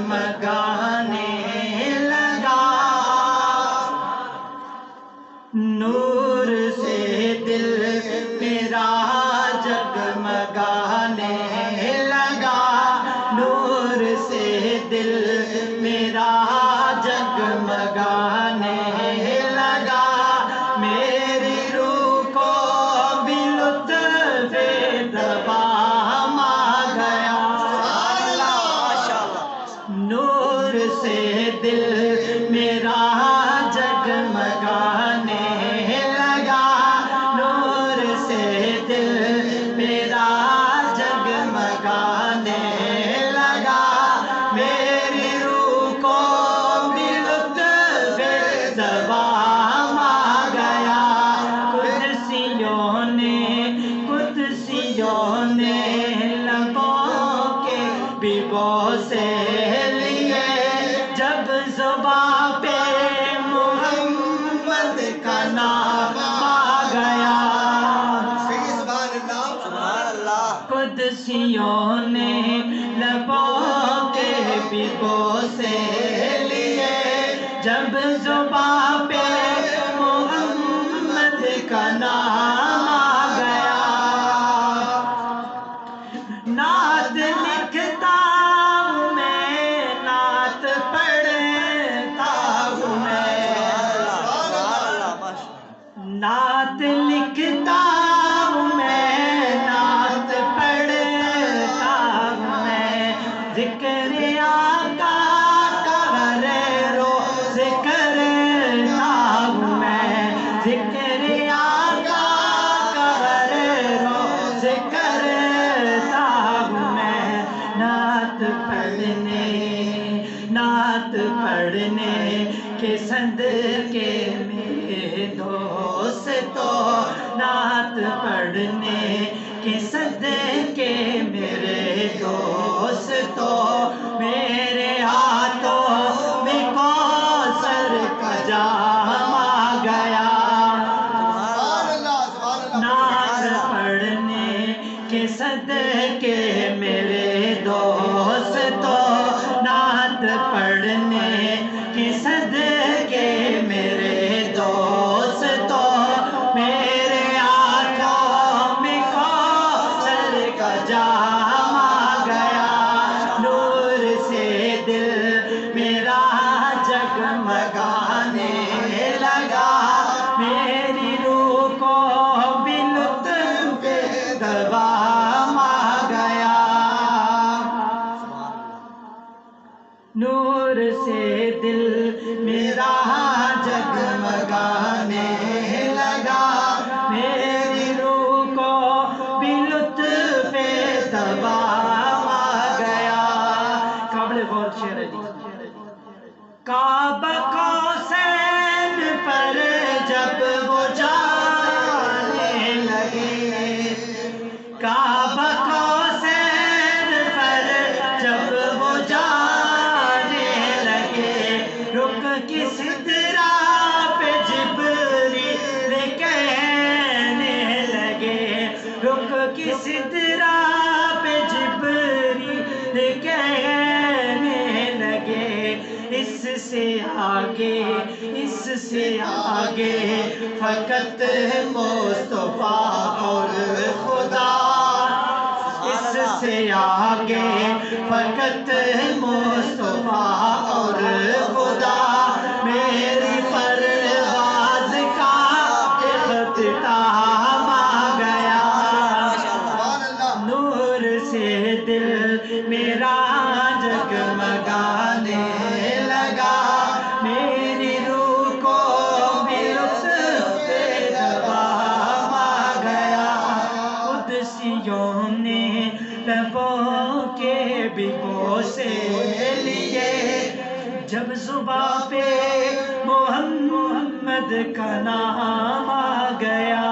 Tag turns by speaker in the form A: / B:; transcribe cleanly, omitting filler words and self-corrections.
A: जगमगाने लगा, नूर से दिल मेरा जगमगाने लगा, नूर से दिल मेरा जगमगाने लगा, मेरी रूह को भी लुत्फ़ दवाम आ गया। नूर से दिल मेरा जगमगाने लगा, नूर से दिल मेरा जगमगाने लगा, मेरी रूह को भी लुत्फ़ दवाम आ गया। कुदसियों ने लबों के बिबो से लिए, जब ज़ुबां पे मोहम्मद का नाम आ गया। कुदसियों ने लबों के बिबो से लिए, जब ज़ुबां पे मोहम्मद का नाम आ गया। नात लिखता हूँ मैं, नात पढ़ता हूँ मैं, नात लिखता हूँ मैं, नात पढ़ता हूँ मैं, ज़िक्र आका का हर रोज़ करता हूँ मैं, ज़िक्र आका का हर रोज़ करता हूँ मैं। नात पढ़ने के सदके मेरे दोस्तों, नात पढ़ने के सदके मेरे दोस्तों, मेरे हाथों में कौसर का जाम आ गया। नात पढ़ने के सदके मेरे दोस्तों, नात पढ़ने के सदके मेरे दोस्तों, मेरे हाथों में कौसर का जाम आ गया। नूर से दिल मेरा जगमगाने लगा, मेरी रूह को भी लुत्फ़ दवाम आ गया। नूर से दिल मेरा जगमगाने लगा, मेरी रूह को भी लुत्फ़ दवाम आ गया। काबिल गौर शेर है जी। काबा कौसैन पर जब वो जाने लगे, काबा कौसैन पर जब वो जाने लगे, रुक की सिदरा पे जिब्रील कहने लगे, रुक की सिदरा पे जिब्रील कहने लगे, इससे आगे फकत मुस्तफा और खुदा, इससे आगे फकत मुस्तफा और खुदा, मेरी परवाज़ का इख्तिताम आ गया। नूर से दिल मेरा जगमगाने लगा, मेरी रूह को भी लुत्फ़ दवाम आ गया। कुदसियों ने लबों के बिबो से लिए, जब ज़ुबां पे मोहम्मद का नाम आ गया।